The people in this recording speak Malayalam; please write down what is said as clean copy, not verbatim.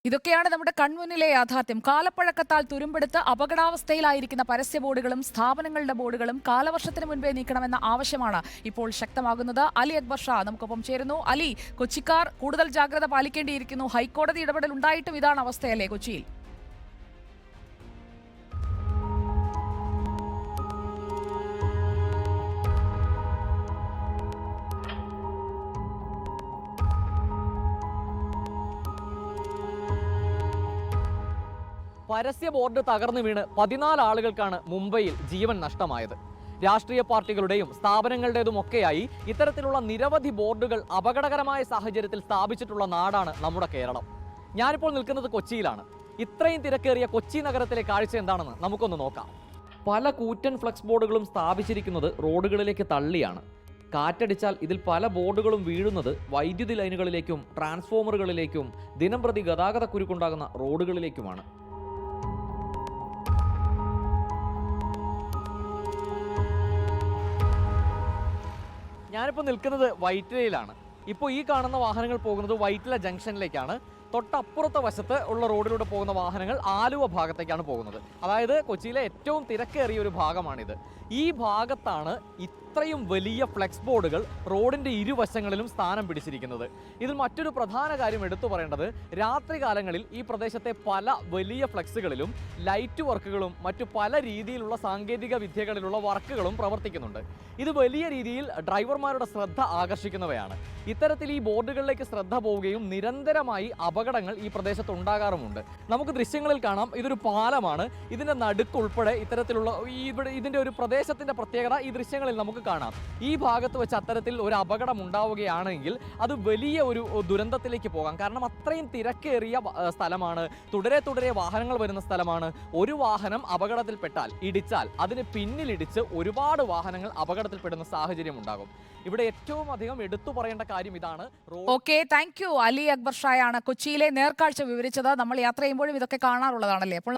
ഇതൊക്കെയാണ് നമ്മുടെ കൺമുന്നിലെ യാഥാർത്ഥ്യം. കാലപ്പഴക്കത്താൽ തുരുമ്പെടുത്ത് അപകടാവസ്ഥയിലായിരിക്കുന്ന പരസ്യ ബോർഡുകളും സ്ഥാപനങ്ങളുടെ ബോർഡുകളും കാലവർഷത്തിന് മുൻപേ നീക്കണമെന്ന ആവശ്യമാണ് ഇപ്പോൾ ശക്തമാകുന്നത്. അലി അക്ബർ ഷാ നമുക്കൊപ്പം ചേരുന്നു. അലി, കൊച്ചിക്കാർ കൂടുതൽ ജാഗ്രത പാലിക്കേണ്ടിയിരിക്കുന്നു. ഹൈക്കോടതി ഇടപെടൽ ഉണ്ടായിട്ടും ഇതാണ് അവസ്ഥയല്ലേ കൊച്ചിയിൽ? പരസ്യ ബോർഡ് തകർന്നു വീണ് 14 ആളുകൾക്കാണ് മുംബൈയിൽ ജീവൻ നഷ്ടമായത്. രാഷ്ട്രീയ പാർട്ടികളുടെയും സ്ഥാപനങ്ങളുടേതുമൊക്കെയായി ഇത്തരത്തിലുള്ള നിരവധി ബോർഡുകൾ അപകടകരമായ സാഹചര്യത്തിൽ സ്ഥാപിച്ചിട്ടുള്ള നാടാണ് നമ്മുടെ കേരളം. ഞാനിപ്പോൾ നിൽക്കുന്നത് കൊച്ചിയിലാണ്. ഇത്രയും തിരക്കേറിയ കൊച്ചി നഗരത്തിലെ കാഴ്ച എന്താണെന്ന് നമുക്കൊന്ന് നോക്കാം. പല കൂറ്റൻ ഫ്ലക്സ് ബോർഡുകളും സ്ഥാപിച്ചിരിക്കുന്നത് റോഡുകളിലേക്ക് തള്ളിയാണ്. കാറ്റടിച്ചാൽ ഇതിൽ പല ബോർഡുകളും വീഴുന്നത് വൈദ്യുതി ലൈനുകളിലേക്കും ട്രാൻസ്ഫോമറുകളിലേക്കും ദിനംപ്രതി ഗതാഗത കുരുക്കുണ്ടാകുന്ന റോഡുകളിലേക്കുമാണ്. ഞാനിപ്പോൾ നിൽക്കുന്നത് വൈറ്റിലയിലാണ്. ഇപ്പോൾ ഈ കാണുന്ന വാഹനങ്ങൾ പോകുന്നത് വൈറ്റില ജംഗ്ഷനിലേക്കാണ്. തൊട്ടപ്പുറത്തെ വശത്ത് ഉള്ള റോഡിലൂടെ പോകുന്ന വാഹനങ്ങൾ ആലുവ ഭാഗത്തേക്കാണ് പോകുന്നത്. അതായത് കൊച്ചിയിലെ ഏറ്റവും തിരക്കേറിയ ഒരു ഭാഗമാണിത്. ഈ ഭാഗത്താണ് ഇത്രയും വലിയ ഫ്ലെക്സ് ബോർഡുകൾ റോഡിൻ്റെ ഇരുവശങ്ങളിലും സ്ഥാനം പിടിച്ചിരിക്കുന്നത്. ഇതിൽ മറ്റൊരു പ്രധാന കാര്യം എടുത്തു പറയേണ്ടത്, രാത്രികാലങ്ങളിൽ ഈ പ്രദേശത്തെ പല വലിയ ഫ്ലെക്സുകളിലും ലൈറ്റ് വർക്കുകളും മറ്റു പല രീതിയിലുള്ള സാങ്കേതിക വിദ്യകളിലുള്ള വർക്കുകളും പ്രവർത്തിക്കുന്നുണ്ട്. ഇത് വലിയ രീതിയിൽ ഡ്രൈവർമാരുടെ ശ്രദ്ധ ആകർഷിക്കുന്നവയാണ്. ഇത്തരത്തിൽ ഈ ബോർഡുകളിലേക്ക് ശ്രദ്ധ പോവുകയും നിരന്തരമായി അപകടങ്ങൾ ഈ പ്രദേശത്ത് ഉണ്ടാകാറുമുണ്ട്. നമുക്ക് ദൃശ്യങ്ങളിൽ കാണാം, ഇതൊരു പാലമാണ്. ഇതിൻ്റെ നടുക്കുൾപ്പെടെ ഇത്തരത്തിലുള്ള ഇതിൻ്റെ ഒരു പ്രദേശത്തിൻ്റെ പ്രത്യേകത ഈ ദൃശ്യങ്ങളിൽ നമുക്ക് കാണാം. ഈ ഭാഗത്ത് വെച്ച് അത്തരത്തിൽ ഒരു അപകടം ഉണ്ടാവുകയാണെങ്കിൽ അത് വലിയ ഒരു ദുരന്തത്തിലേക്ക് പോകാം. കാരണം അത്രയും തിരക്കേറിയ സ്ഥലമാണ്, തുടരെ വാഹനങ്ങൾ വരുന്ന സ്ഥലമാണ്. ഒരു വാഹനം അപകടത്തിൽപ്പെട്ടാൽ, ഇടിച്ചാൽ അതിന് പിന്നിലിടിച്ച് ഒരുപാട് വാഹനങ്ങൾ അപകടത്തിൽപ്പെടുന്ന സാഹചര്യം ഉണ്ടാകും. ഇവിടെ ഏറ്റവും അധികം എടുത്തു പറയേണ്ട കാര്യം ഇതാണ്. Okay, thank you. Ali Akbar ഷായാണ് കൊച്ചിയിലെ നേർക്കാഴ്ച വിവരിച്ചത്. നമ്മൾ യാത്ര ചെയ്യുമ്പോഴും ഇതൊക്കെ കാണാറുള്ളതാണല്ലേ. അപ്പോൾ